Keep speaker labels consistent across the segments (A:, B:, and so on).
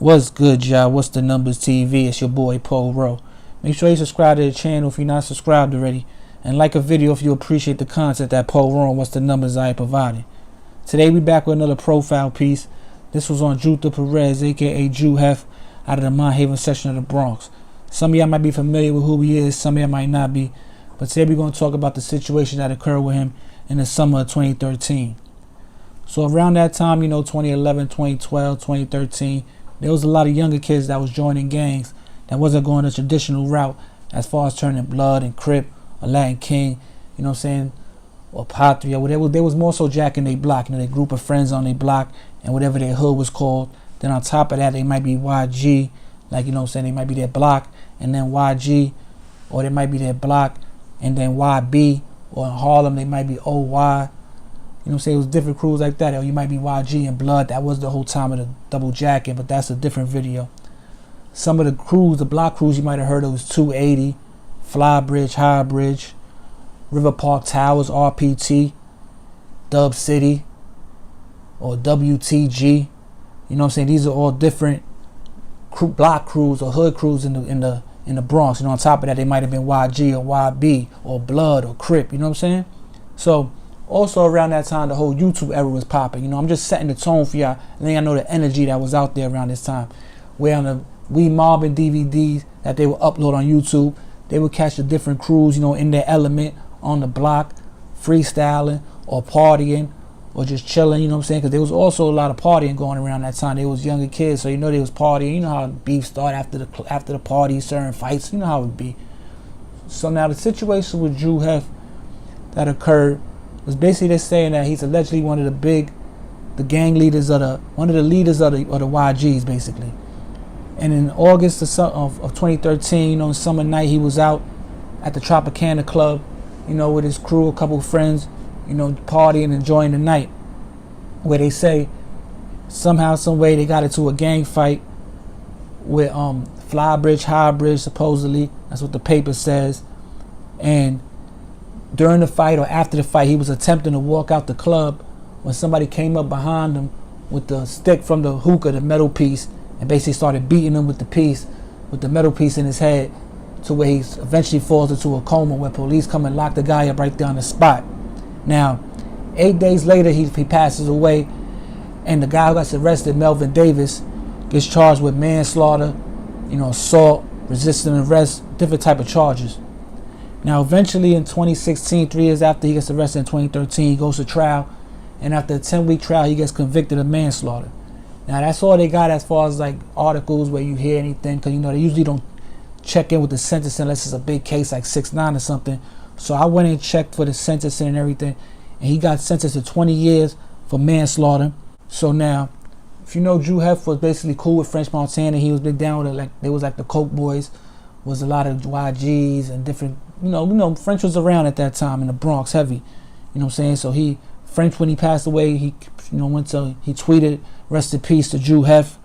A: What's good, y'all? What's the numbers TV? It's your boy Paul Rowe. Make sure you subscribe to the channel if you're not subscribed already, and like a video if you appreciate the content that Paul Rowe and What's the Numbers I provided. Today we back with another profile piece. This was on Jutha Perez, aka Jew Hef, out of the Mount Haven section of the Bronx. Some of y'all might be familiar with who he is, some of y'all might not be, but today we're going to talk about the situation that occurred with him in the summer of 2013. So around that time, 2011, 2012, 2013, there was a lot of younger kids that was joining gangs that wasn't going the traditional route as far as turning blood and Crip or Latin King, or Patria, whatever. They was more so jacking their block, their group of friends on their block and whatever their hood was called. Then on top of that, they might be YG, they might be their block and then YG, or they might be their block and then YB, or in Harlem they might be OY. It was different crews like that. Or you might be YG and Blood. That was the whole time of the double jacking, but that's a different video. Some of the crews, the block crews, you might have heard of was 280, Flybridge, High Bridge, River Park Towers, RPT, Dub City, or WTG. These are all different block crews or hood crews in the Bronx. On top of that, they might have been YG or YB or Blood or Crip. So also around that time, the whole YouTube era was popping. I'm just setting the tone for y'all, and then I know the energy that was out there around this time. Where on the Mobb and DVDs that they would upload on YouTube, they would catch the different crews, in their element on the block, freestyling or partying or just chilling. Because there was also a lot of partying going around that time. They was younger kids, so they was partying. You know how beef start after the party, certain fights. You know how it would be. So now the situation with Jew Hef that occurred was basically they're saying that he's allegedly one of the gang leaders one of the leaders of the YGs basically. And in August of 2013, on summer night, he was out at the Tropicana Club, with his crew, a couple of friends, partying and enjoying the night. Where they say somehow, some way, they got into a gang fight with Flybridge, High Bridge, supposedly. That's what the paper says. And during the fight or after the fight, he was attempting to walk out the club when somebody came up behind him with the stick from the hookah, the metal piece, and basically started beating him with the metal piece in his head, to where he eventually falls into a coma, where police come and lock the guy up right there on the spot. Now, 8 days later, he passes away, and the guy who got arrested, Melvin Davis, gets charged with manslaughter, assault, resisting arrest, different type of charges. Now, eventually in 2016, 3 years after he gets arrested in 2013, he goes to trial, and after a 10-week trial, he gets convicted of manslaughter. Now, that's all they got as far as articles where you hear anything, because they usually don't check in with the sentencing unless it's a big case like 6ix9ine or something. So I went and checked for the sentencing and everything, and he got sentenced to 20 years for manslaughter. So now, if Jew Hef was basically cool with French Montana, he was big down with it. They was the Coke Boys, was a lot of YGs and different, French was around at that time in the Bronx heavy, So French, when he passed away, he tweeted, "Rest in peace to Jew Hef,"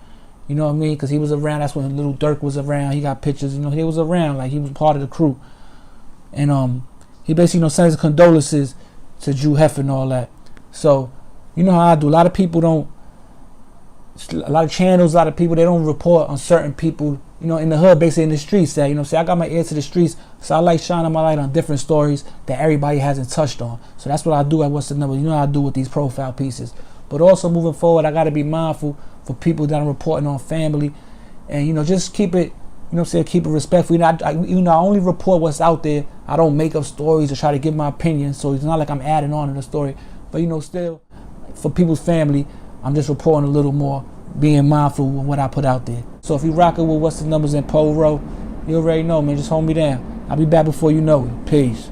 A: because he was around. That's when Little Dirk was around. He got pictures, he was around, he was part of the crew. And he basically, sends his condolences to Jew Hef and all that. So, how I do. A lot of people don't, a lot of channels, a lot of people, they don't report on certain people, in the hood, basically in the streets. That, I got my ear to the streets, so I like shining my light on different stories that everybody hasn't touched on. So that's what I do at What's the Numbers. How I do with these profile pieces. But also moving forward, I got to be mindful for people that I'm reporting on family, and just keep it, keep it respectful. I only report what's out there. I don't make up stories or try to give my opinion. So it's not like I'm adding on to the story. But still, for people's family, I'm just reporting a little more, being mindful of what I put out there. So if you rocking with What's the Numbers and Paul Rowe, you already know, man. Just hold me down. I'll be back before you know it. Peace.